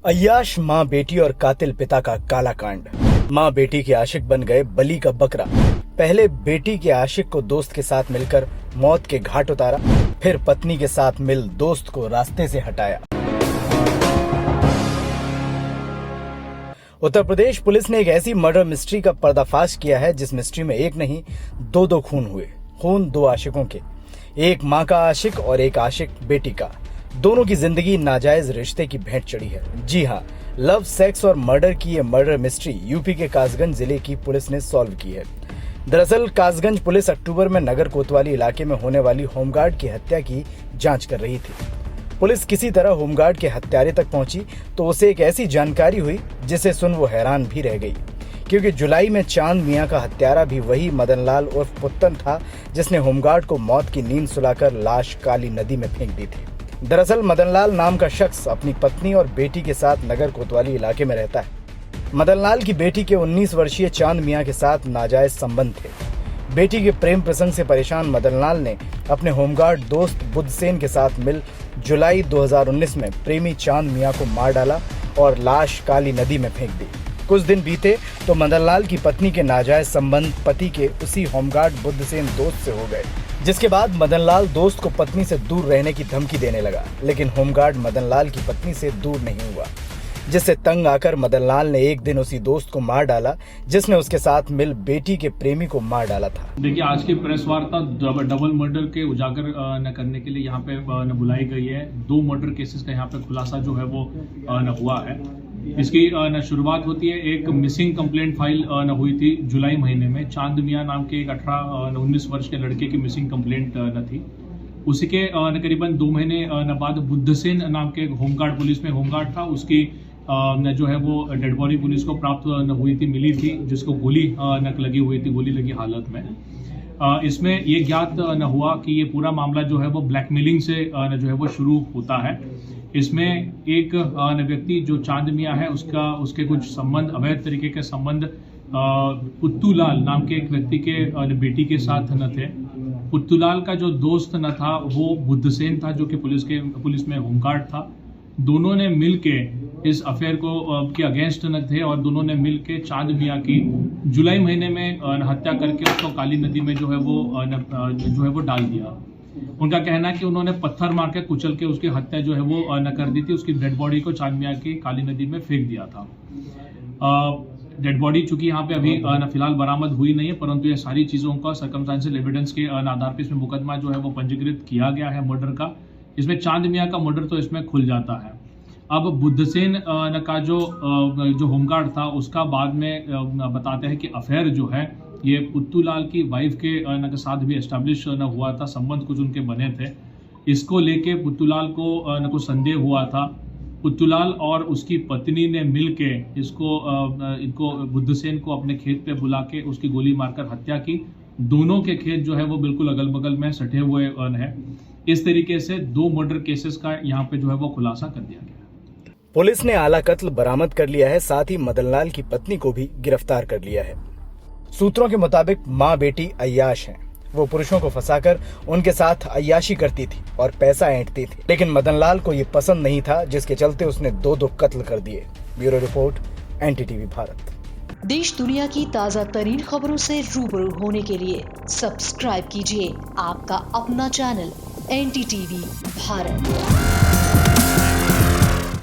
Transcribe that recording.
अय्याश माँ बेटी और कातिल पिता का काला कांड। माँ बेटी के आशिक बन गए बलि का बकरा। पहले बेटी के आशिक को दोस्त के साथ मिलकर मौत के घाट उतारा, फिर पत्नी के साथ मिल दोस्त को रास्ते से हटाया। उत्तर प्रदेश पुलिस ने एक ऐसी मर्डर मिस्ट्री का पर्दाफाश किया है जिस मिस्ट्री में एक नहीं दो खून हुए। खून दो आशिकों के, एक माँ का आशिक और एक आशिक बेटी का। दोनों की जिंदगी नाजायज रिश्ते की भेंट चढ़ी है। जी हाँ, लव, सेक्स और मर्डर की ये मर्डर मिस्ट्री यूपी के कासगंज जिले की पुलिस ने सॉल्व की है। दरअसल कासगंज पुलिस अक्टूबर में नगर कोतवाली इलाके में होने वाली होमगार्ड की हत्या की जांच कर रही थी। पुलिस किसी तरह होमगार्ड के हत्यारे तक पहुंची तो उसे एक ऐसी जानकारी हुई जिसे सुन वो हैरान भी रह गई, क्योंकि जुलाई में चांद मियां का हत्यारा भी वही मदनलाल उर्फ पुत्तन था जिसने होमगार्ड को मौत की नींद सुलाकर लाश काली नदी में फेंक दी थी। दरअसल मदनलाल नाम का शख्स अपनी पत्नी और बेटी के साथ नगर कोतवाली इलाके में रहता है। मदनलाल की बेटी के 19 वर्षीय चांद मियां के साथ नाजायज संबंध थे। बेटी के प्रेम प्रसंग से परेशान मदनलाल ने अपने होमगार्ड दोस्त बुद्धसेन के साथ मिल जुलाई 2019 में प्रेमी चांद मियां को मार डाला और लाश काली नदी में फेंक दी। कुछ दिन बीते तो मदनलाल की पत्नी के नाजायज संबंध पति के उसी होमगार्ड बुद्धसेन दोस्त से हो गए, जिसके बाद मदनलाल दोस्त को पत्नी से दूर रहने की धमकी देने लगा। लेकिन होमगार्ड मदनलाल की पत्नी से दूर नहीं हुआ, जिससे तंग आकर मदनलाल ने एक दिन उसी दोस्त को मार डाला जिसने उसके साथ मिल बेटी के प्रेमी को मार डाला था। देखिए, आज की प्रेस वार्ता डबल मर्डर के उजागर न करने के लिए यहाँ पे न बुलाई गई है। 2 मर्डर केसेस का यहाँ पे खुलासा जो है वो न हुआ है। इसकी न शुरुआत होती है, एक मिसिंग कंप्लेंट फाइल न हुई थी जुलाई महीने में। चांद मियां नाम के एक 19 वर्ष के लड़के की मिसिंग कंप्लेंट न थी। उसी के न करीबन 2 महीने न बाद बुद्धसेन नाम के एक होमगार्ड, पुलिस में होमगार्ड था, उसकी जो है वो डेड बॉडी पुलिस को प्राप्त न हुई थी, मिली थी, जिसको गोली न लगी हुई थी, गोली लगी हालत में। इसमें ये ज्ञात न हुआ कि ये पूरा मामला जो है वो ब्लैकमेलिंग से जो है वो शुरू होता है। इसमें एक व्यक्ति जो चांद मियां है उसके कुछ संबंध, अवैध तरीके के संबंध पुत्तूलाल नाम के एक व्यक्ति के बेटी के साथ न थे। पुत्तूलाल का जो दोस्त न था वो बुद्धसेन था, जो कि पुलिस में होमगार्ड था। दोनों ने मिलके इस अफेयर के अगेंस्ट न थे और दोनों ने मिलके चांद मियां की जुलाई महीने में हत्या करके उसको काली नदी में जो है वो डाल दिया। उनका कहना है कि उन्होंने पत्थर मार के कुचल के उसकी हत्या जो है वो न कर दी थी। उसकी डेड बॉडी को चांद मियां की काली नदी में फेंक दिया था। डेड बॉडी चूंकि यहाँ पे अभी फिलहाल बरामद हुई नहीं है, परंतु ये सारी चीजों का सर्कमस्टेंशियल एविडेंस के आधार पर इसमें मुकदमा जो है वो पंजीकृत किया गया है मर्डर का। इसमें चांद मियां का मर्डर तो इसमें खुल जाता है। अब बुद्धसेन का जो होमगार्ड था उसका बाद में बताते हैं कि अफेयर जो है ये पुत्तूलाल की वाइफ के साथ भी एस्टेब्लिश हुआ था, संबंध कुछ उनके बने थे। इसको लेके पुत्तूलाल को कुछ संदेह हुआ था। पुत्तूलाल और उसकी पत्नी ने मिलके इनको बुद्धसेन को अपने खेत पे बुला के उसकी गोली मारकर हत्या की। दोनों के खेत जो है वो बिल्कुल अगल बगल में सटे हुए हैं। इस तरीके से 2 मर्डर केसेस का यहाँ पे जो है वो खुलासा कर दिया गया। पुलिस ने आला कत्ल बरामद कर लिया है, साथ ही मदनलाल की पत्नी को भी गिरफ्तार कर लिया है। सूत्रों के मुताबिक माँ बेटी अय्याश हैं। वो पुरुषों को फंसाकर उनके साथ अय्याशी करती थी और पैसा ऐंठती थी, लेकिन मदनलाल को ये पसंद नहीं था, जिसके चलते उसने 2 कत्ल कर दिए। Bureau report, NTTV Bharat. देश दुनिया की ताज़ा तरीन खबरों से रूबरू होने के लिए सब्सक्राइब कीजिए आपका अपना चैनल NTTV भारत।